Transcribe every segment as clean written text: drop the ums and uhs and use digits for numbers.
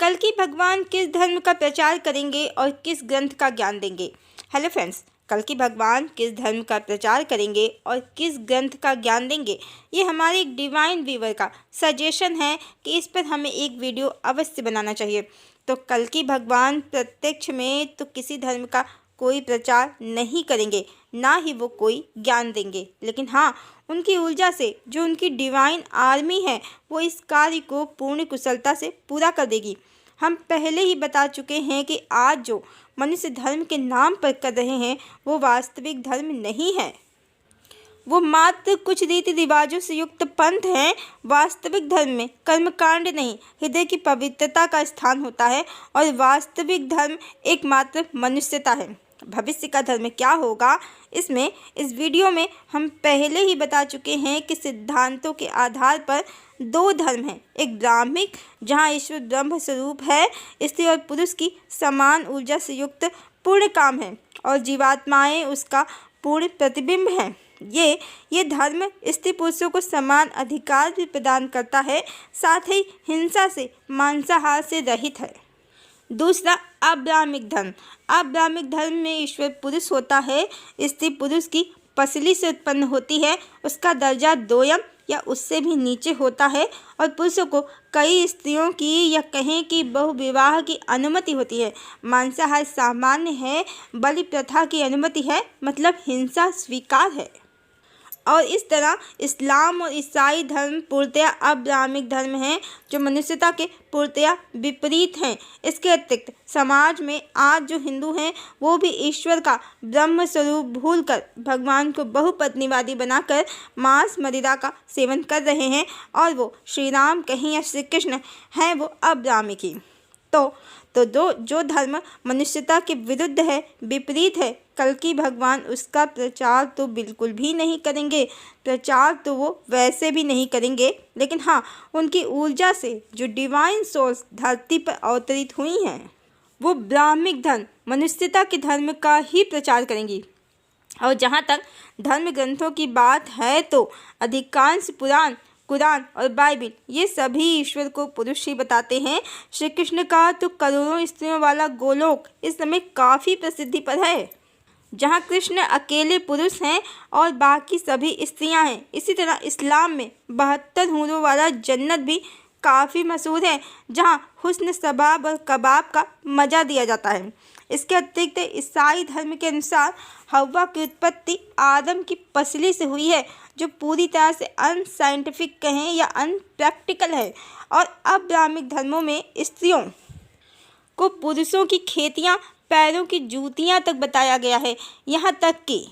कल्कि भगवान किस धर्म का प्रचार करेंगे और किस ग्रंथ का ज्ञान देंगे। हेलो फ्रेंड्स, कल्कि भगवान किस धर्म का प्रचार करेंगे और किस ग्रंथ का ज्ञान देंगे, ये हमारे एक डिवाइन व्यूवर का सजेशन है कि इस पर हमें एक वीडियो अवश्य बनाना चाहिए। तो कल्कि भगवान प्रत्यक्ष में तो किसी धर्म का कोई प्रचार नहीं करेंगे, ना ही वो कोई ज्ञान देंगे, लेकिन हाँ, उनकी ऊर्जा से जो उनकी डिवाइन आर्मी है वो इस कार्य को पूर्ण कुशलता से पूरा कर देगी। हम पहले ही बता चुके हैं कि आज जो मनुष्य धर्म के नाम पर कर रहे हैं वो वास्तविक धर्म नहीं है, वो मात्र कुछ रीति रिवाजों से युक्त पंथ हैं। वास्तविक धर्म में कर्मकांड नहीं, हृदय की पवित्रता का स्थान होता है और वास्तविक धर्म एकमात्र मनुष्यता है। भविष्य का धर्म क्या होगा, इसमें इस वीडियो में हम पहले ही बता चुके हैं कि सिद्धांतों के आधार पर दो धर्म हैं। एक ब्राह्मिक, जहाँ ईश्वर ब्रह्म स्वरूप है, स्त्री और पुरुष की समान ऊर्जा से युक्त पूर्ण काम है और जीवात्माएं उसका पूर्ण प्रतिबिंब हैं। ये धर्म स्त्री पुरुषों को समान अधिकार भी प्रदान करता है, साथ ही हिंसा से, मांसाहार से रहित है। दूसरा, अब्राह्मिक धर्म। अब्राह्मिक धर्म में ईश्वर पुरुष होता है, स्त्री पुरुष की पसली से उत्पन्न होती है, उसका दर्जा दोयम या उससे भी नीचे होता है और पुरुषों को कई स्त्रियों की या कहें कि बहुविवाह की अनुमति होती है। मांसाहार सामान्य है, बलि प्रथा की अनुमति है, मतलब हिंसा स्वीकार है। और इस तरह इस्लाम और ईसाई धर्म पूर्णतया अब्राह्मिक धर्म हैं जो मनुष्यता के पूर्णतया विपरीत हैं। इसके अतिरिक्त समाज में आज जो हिंदू हैं वो भी ईश्वर का ब्रह्म स्वरूप भूलकर भगवान को बहुपत्नीवादी बनाकर मांस मदिरा का सेवन कर रहे हैं और वो श्री राम कहीं या श्री कृष्ण हैं वो अब्राह्मिक ही। तो जो धर्म मनुष्यता के विरुद्ध है, विपरीत है, कल्कि भगवान उसका प्रचार तो बिल्कुल भी नहीं करेंगे। प्रचार तो वो वैसे भी नहीं करेंगे, लेकिन हाँ, उनकी ऊर्जा से जो डिवाइन सोल्स धरती पर अवतरित हुई हैं वो ब्राह्मिक धर्म, मनुष्यता के धर्म का ही प्रचार करेंगी। और जहाँ तक धर्म ग्रंथों की बात है तो अधिकांश पुराण, कुरान और बाइबिल ये सभी ईश्वर को पुरुष ही बताते हैं। श्री कृष्ण का तो करोड़ों स्त्रियों वाला गोलोक इस समय काफ़ी प्रसिद्धि पर है, जहाँ कृष्ण अकेले पुरुष हैं और बाकी सभी स्त्रियां हैं। इसी तरह इस्लाम में 72 हूरों वाला जन्नत भी काफ़ी मशहूर है, जहाँ हुस्न सबाब और कबाब का मज़ा दिया जाता है। इसके अतिरिक्त ईसाई धर्म के अनुसार हव्वा की उत्पत्ति आदम की पसली से हुई है, जो पूरी तरह से अनसाइंटिफिक कहें या अनप्रैक्टिकल है। और अब्राह्मिक धर्मों में स्त्रियों को पुरुषों की खेतियाँ, पैरों की जूतियाँ तक बताया गया है। यहाँ तक कि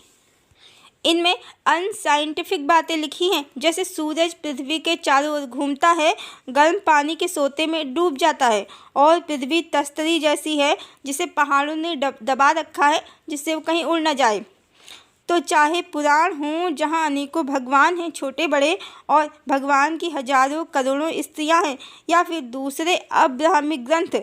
इनमें अनसाइंटिफिक बातें लिखी हैं, जैसे सूरज पृथ्वी के चारों ओर घूमता है, गर्म पानी के सोते में डूब जाता है और पृथ्वी तस्तरी जैसी है जिसे पहाड़ों ने दबा रखा है जिससे वो कहीं उड़ न जाए। तो चाहे पुराण हों जहाँ अनेकों भगवान हैं, छोटे बड़े, और भगवान की हजारों करोड़ों स्त्रियां हैं, या फिर दूसरे अब्राह्मिक ग्रंथ,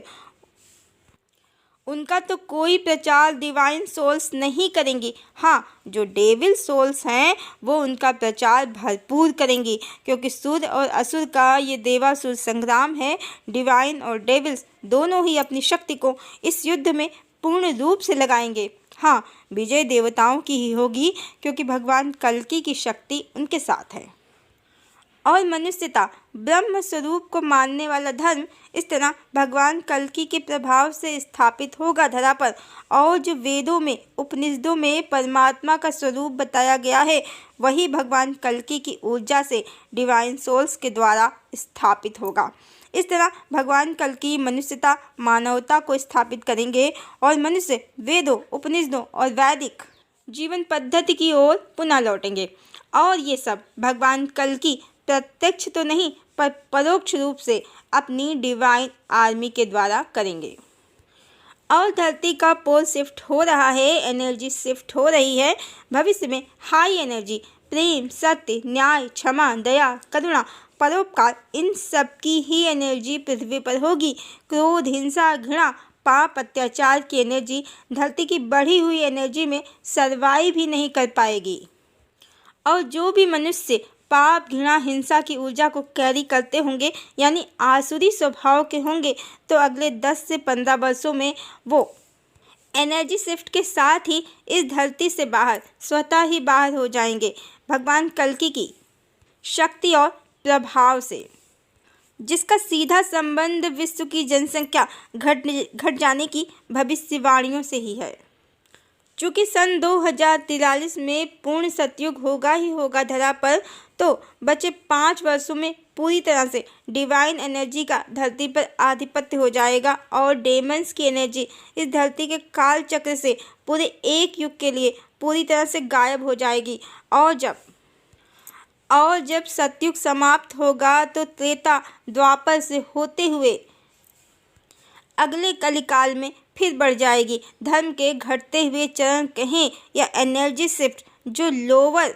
उनका तो कोई प्रचार डिवाइन सोल्स नहीं करेंगी। हाँ, जो डेविल सोल्स हैं वो उनका प्रचार भरपूर करेंगी, क्योंकि सूर्य और असुर का ये देवासुर संग्राम है। डिवाइन और डेविल्स दोनों ही अपनी शक्ति को इस युद्ध में पूर्ण रूप से लगाएंगे। हाँ, विजय देवताओं की ही होगी, क्योंकि भगवान कल्कि की शक्ति उनके साथ है। और मनुष्यता ब्रह्म स्वरूप को मानने वाला धर्म इस तरह भगवान कल्कि के प्रभाव से स्थापित होगा धरा पर। और जो वेदों में, उपनिषदों में परमात्मा का स्वरूप बताया गया है वही भगवान कल्कि की ऊर्जा से डिवाइन सोल्स के द्वारा स्थापित होगा। इस तरह भगवान कल्कि मनुष्यता, मानवता को स्थापित करेंगे और मनुष्य वेदों, उपनिषदों और वैदिक जीवन पद्धति की ओर पुनः लौटेंगे। और ये सब भगवान कल्कि प्रत्यक्ष तो नहीं पर परोक्ष रूप से अपनी डिवाइन आर्मी के द्वारा करेंगे। और धरती का पोल शिफ्ट हो रहा है, एनर्जी शिफ्ट हो रही है। भविष्य में हाई एनर्जी, प्रेम, सत्य, न्याय, क्षमा, दया, करुणा, परोपकार, इन सब की ही एनर्जी पृथ्वी पर होगी। क्रोध, हिंसा, घृणा, पाप, अत्याचार की एनर्जी धरती की बढ़ी हुई एनर्जी में सर्वाइव भी नहीं कर पाएगी। और जो भी मनुष्य पाप, घृणा, हिंसा की ऊर्जा को कैरी करते होंगे, यानी आसुरी स्वभाव के होंगे, तो अगले 10 से 15 वर्षों में वो एनर्जी शिफ्ट के साथ ही इस धरती से बाहर स्वतः ही बाहर हो जाएंगे भगवान कल्कि की शक्ति और प्रभाव से, जिसका सीधा संबंध विश्व की जनसंख्या घट जाने की भविष्यवाणियों से ही है। चूँकि सन 2043 में पूर्ण सतयुग होगा ही होगा धरा पर, तो बचे 5 वर्षों में पूरी तरह से डिवाइन एनर्जी का धरती पर आधिपत्य हो जाएगा और डेमंस की एनर्जी इस धरती के काल चक्र से पूरे एक युग के लिए पूरी तरह से गायब हो जाएगी। और जब सतयुग समाप्त होगा तो त्रेता द्वापर से होते हुए अगले कलिकाल में फिर बढ़ जाएगी धर्म के घटते हुए चरण कहें या एनर्जी शिफ्ट जो लोअर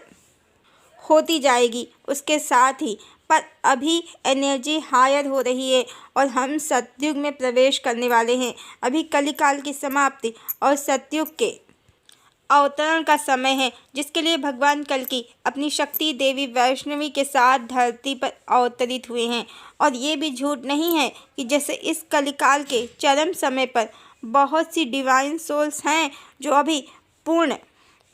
होती जाएगी उसके साथ ही। पर अभी एनर्जी हायर हो रही है और हम सतयुग में प्रवेश करने वाले हैं। अभी कलिकाल की समाप्ति और सतयुग के अवतरण का समय है, जिसके लिए भगवान कल्कि अपनी शक्ति देवी वैष्णवी के साथ धरती पर अवतरित हुए हैं। और ये भी झूठ नहीं है कि जैसे इस कलिकाल के चरम समय पर बहुत सी डिवाइन सोल्स हैं जो अभी पूर्ण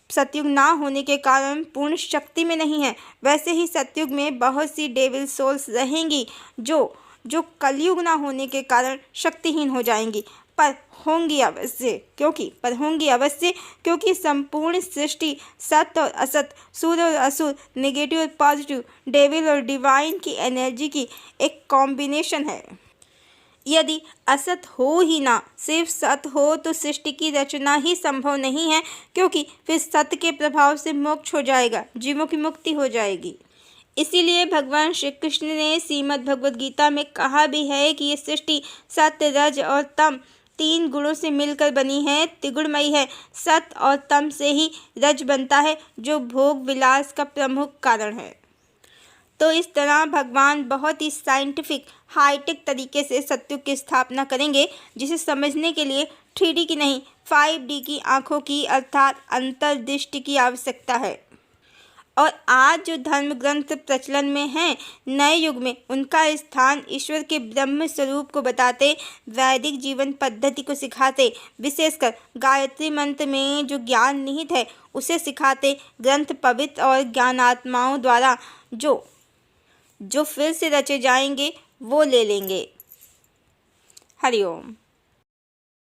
सतयुग ना होने के कारण पूर्ण शक्ति में नहीं है, वैसे ही सतयुग में बहुत सी डेविल सोल्स रहेंगी जो कलयुग ना होने के कारण शक्तिहीन हो जाएंगी, पर होंगी अवश्य क्योंकि संपूर्ण सृष्टि सत्य और असत, सूर्य और असुर, नेगेटिव और पॉजिटिव, डेविल और डिवाइन की एनर्जी की एक कॉम्बिनेशन है। यदि असत हो ही ना, सिर्फ सत हो, तो सृष्टि की रचना ही संभव नहीं है, क्योंकि फिर सत्य के प्रभाव से मोक्ष हो जाएगा, जीवों की मुक्ति हो जाएगी। इसीलिए भगवान श्री कृष्ण ने श्रीमद् भगवद गीता में कहा भी है कि ये सृष्टि सत्य, रज और तम 3 गुणों से मिलकर बनी है, त्रिगुणमयी है। सत्य और तम से ही रज बनता है, जो भोग विलास का प्रमुख कारण है। तो इस तरह भगवान बहुत ही साइंटिफिक हाईटेक तरीके से सतयुग की स्थापना करेंगे, जिसे समझने के लिए 3D की नहीं 5D की आँखों की अर्थात अंतर्दृष्टि की आवश्यकता है। और आज जो धर्म ग्रंथ प्रचलन में हैं, नए युग में उनका स्थान ईश्वर के ब्रह्म स्वरूप को बताते, वैदिक जीवन पद्धति को सिखाते, विशेषकर गायत्री मंत्र में जो ज्ञान निहित है उसे सिखाते ग्रंथ पवित्र और ज्ञानात्माओं द्वारा जो फिर से रचे जाएंगे वो ले लेंगे। हरिओम।